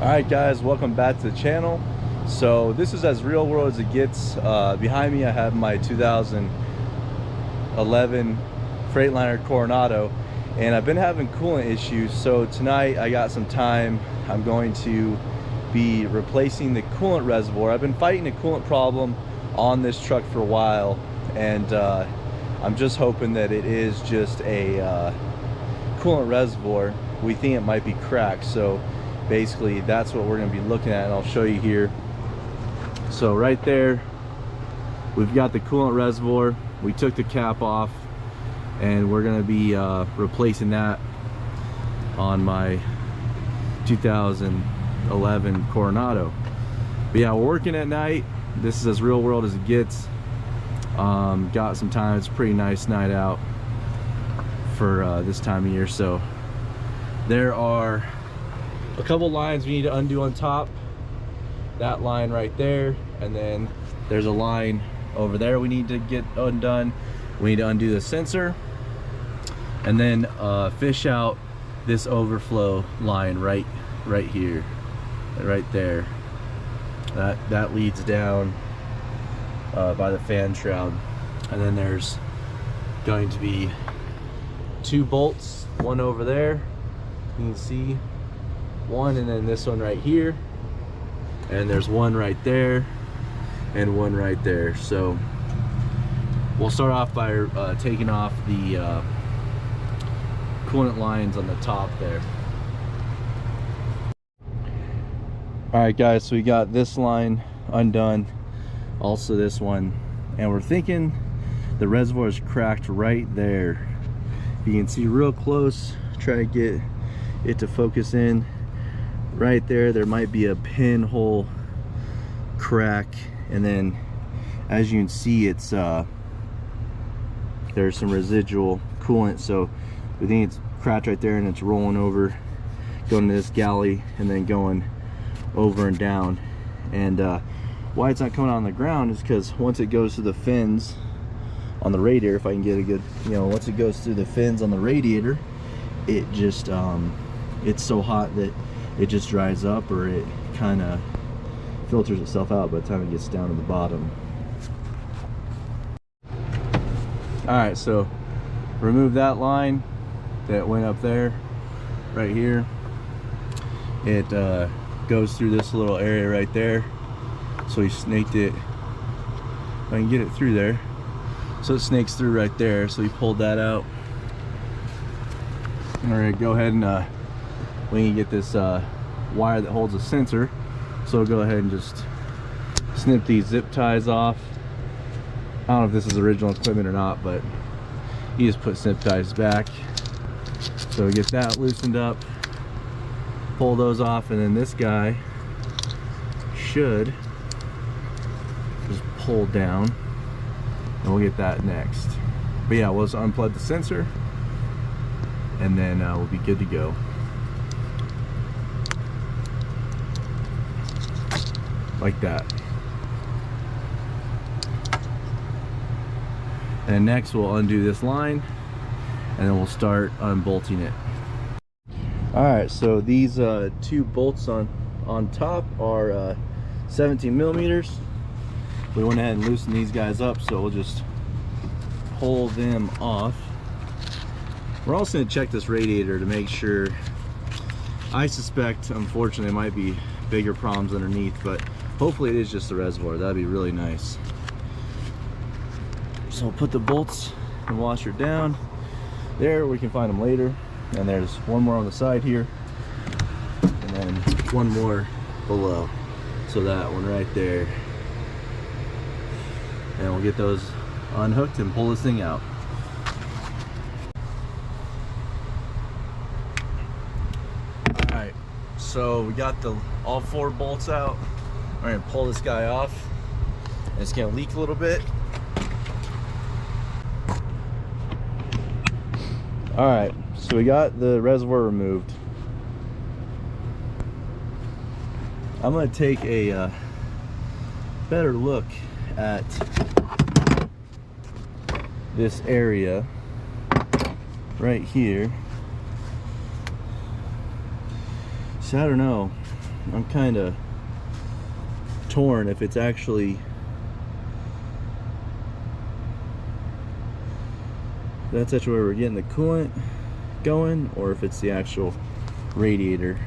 Alright guys, welcome back to the channel. So this is as real world as it gets. Behind me I have my 2011 Freightliner Coronado, and I've been having coolant issues. So tonight I got some time. I'm going to be replacing the coolant reservoir. I've been fighting a coolant problem on this truck for a while, and I'm just hoping that it is just a coolant reservoir. We think it might be cracked, so basically that's what we're going to be looking at, and I'll show you here. So right there we've got the coolant reservoir. We took the cap off and we're going to be replacing that on my 2011 Coronado. But yeah, we're working at night. This is as real world as it gets. Got some time. It's a pretty nice night out for this time of year. So there are a couple lines we need to undo on top. That line right there, and then there's a line over there we need to get undone. We need to undo the sensor, and then fish out this overflow line right here, right there. That leads down by the fan shroud, and then there's going to be two bolts, one over there, you can see one, and then this one right here, and there's one right there and one right there. So we'll start off by taking off the coolant lines on the top there. All right guys, so we got this line undone, also this one, and we're thinking the reservoir is cracked right there. You can see real close, try to get it to focus in. Right there might be a pinhole crack, and then as you can see, it's there's some residual coolant, so we think it's cracked right there, and it's rolling over, going to this galley and then going over and down. And why it's not coming on the ground is because once it goes through the fins on the radiator, if I can get a good, once it goes through the fins on the radiator, it just it's so hot that it just dries up, or it kind of filters itself out by the time it gets down to the bottom. Alright, so remove that line that went up there, right here. It goes through this little area right there, so we snaked it. If I can get it through there, so it snakes through right there, so we pulled that out. Alright, go ahead and we can get this wire that holds the sensor, so we'll go ahead and just snip these zip ties off. I don't know if this is original equipment or not, but you just put snip ties back. So we get that loosened up, pull those off, and then this guy should just pull down, and we'll get that next. But yeah, we'll just unplug the sensor, and then we'll be good to go. Like that. And next we'll undo this line, and then we'll start unbolting it. Alright, so these two bolts on top are 17 millimeters. We went ahead and loosened these guys up, so we'll just pull them off. We're also going to check this radiator to make sure. I suspect, unfortunately, it might be bigger problems underneath, but hopefully it is just the reservoir. That'd be really nice. So we'll put the bolts and washer down there. We can find them later. And there's one more on the side here, and then one more below. So that one right there. And we'll get those unhooked and pull this thing out. Alright, so we got all four bolts out. We're gonna pull this guy off, and it's gonna leak a little bit. Alright, so we got the reservoir removed. I'm gonna take a better look at this area right here. So I don't know. I'm kind of torn if it's actually where we're getting the coolant going, or if it's the actual radiator.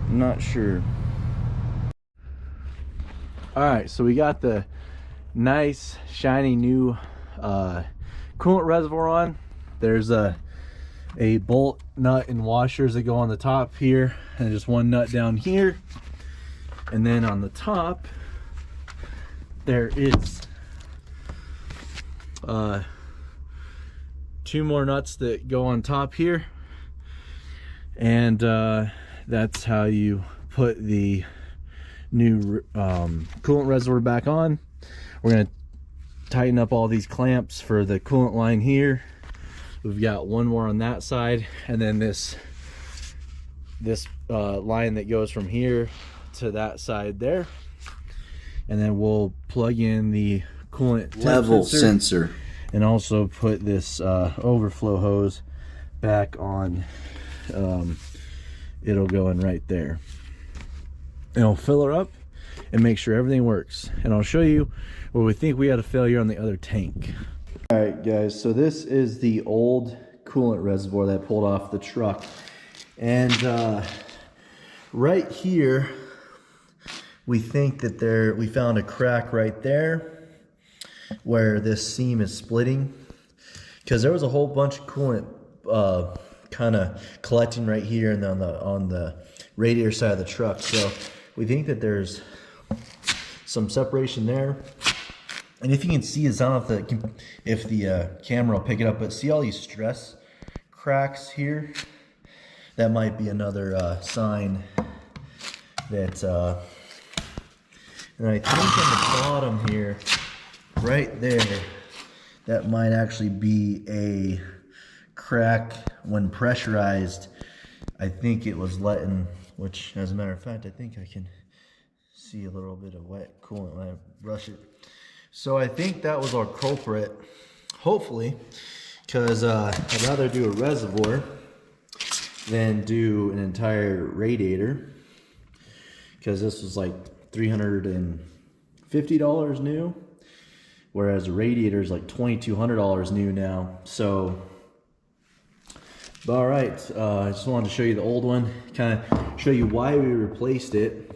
I'm not sure. Alright, so we got the nice shiny new coolant reservoir on. There's a bolt, nut, and washers that go on the top here, and just one nut down here. And then on the top there is 2 more nuts that go on top here, and that's how you put the new coolant reservoir back on. We're going to tighten up all these clamps for the coolant line here. We've got one more on that side, and then this line that goes from here to that side there. And then we'll plug in the coolant level sensor, and also put this overflow hose back on. It'll go in right there. And I'll fill her up and make sure everything works. And I'll show you where we think we had a failure on the other tank. All right, guys, so this is the old coolant reservoir that pulled off the truck. And right here, we think that we found a crack right there where this seam is splitting, because there was a whole bunch of coolant kind of collecting right here and on the radiator side of the truck. So we think that there's some separation there. And if you can see, I don't know if the camera will pick it up, but see all these stress cracks here? That might be another sign that and I think on the bottom here, right there, that might actually be a crack when pressurized. I think it was letting, which as a matter of fact, I think I can see a little bit of wet coolant when I brush it. So I think that was our culprit, hopefully, because I'd rather do a reservoir than do an entire radiator, because this was like $350 new, whereas a radiator is like $2,200 new now. So, all right, I just wanted to show you the old one, kind of show you why we replaced it.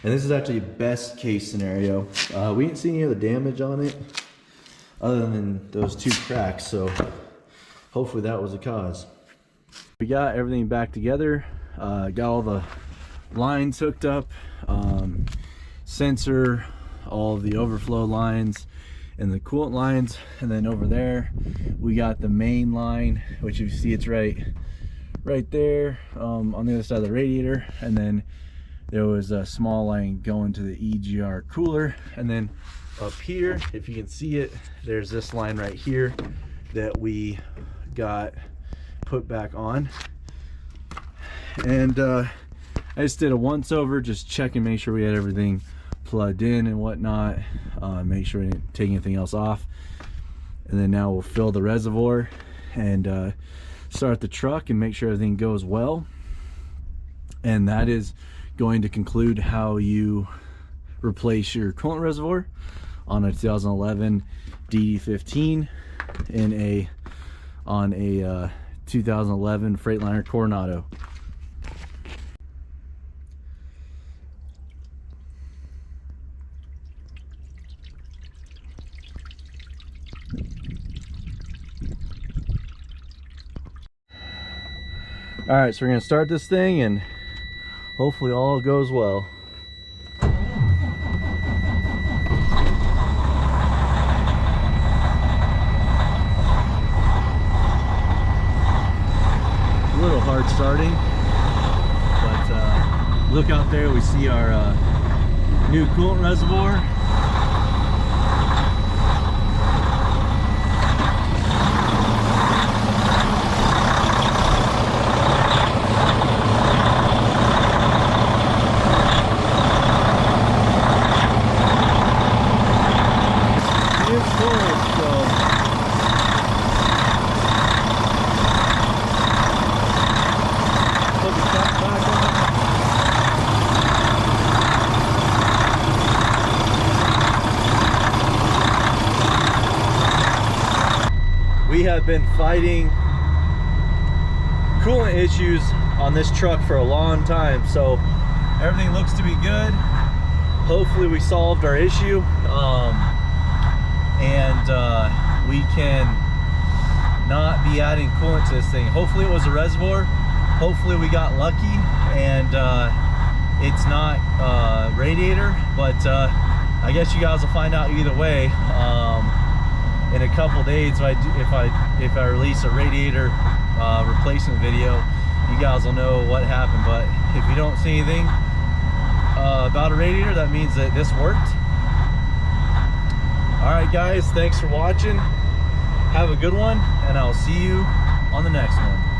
And this is actually best case scenario. We didn't see any other damage on it other than those 2 cracks, so hopefully that was the cause. We got everything back together, got all the lines hooked up, sensor, all of the overflow lines and the coolant lines, and then over there we got the main line, which you see it's right there on the other side of the radiator, and then there was a small line going to the EGR cooler, and then up here, if you can see it, there's this line right here that we got put back on. And I just did a once over, just check and make sure we had everything plugged in and whatnot, make sure we didn't take anything else off. And then now we'll fill the reservoir and start the truck and make sure everything goes well. And that is going to conclude how you replace your coolant reservoir on a 2011 DD15 on a 2011 Freightliner Coronado. All right, so we're gonna start this thing and hopefully all goes well. A little hard starting, but look out there, we see our new coolant reservoir. have been fighting coolant issues on this truck for a long time, so everything looks to be good. Hopefully we solved our issue, and we can not be adding coolant to this thing. Hopefully it was a reservoir. Hopefully we got lucky and it's not radiator, but I guess you guys will find out either way. In a couple days, if I release a radiator replacement video, you guys will know what happened. But if you don't see anything about a radiator, that means that this worked. All right guys, thanks for watching. Have a good one, and I'll see you on the next one.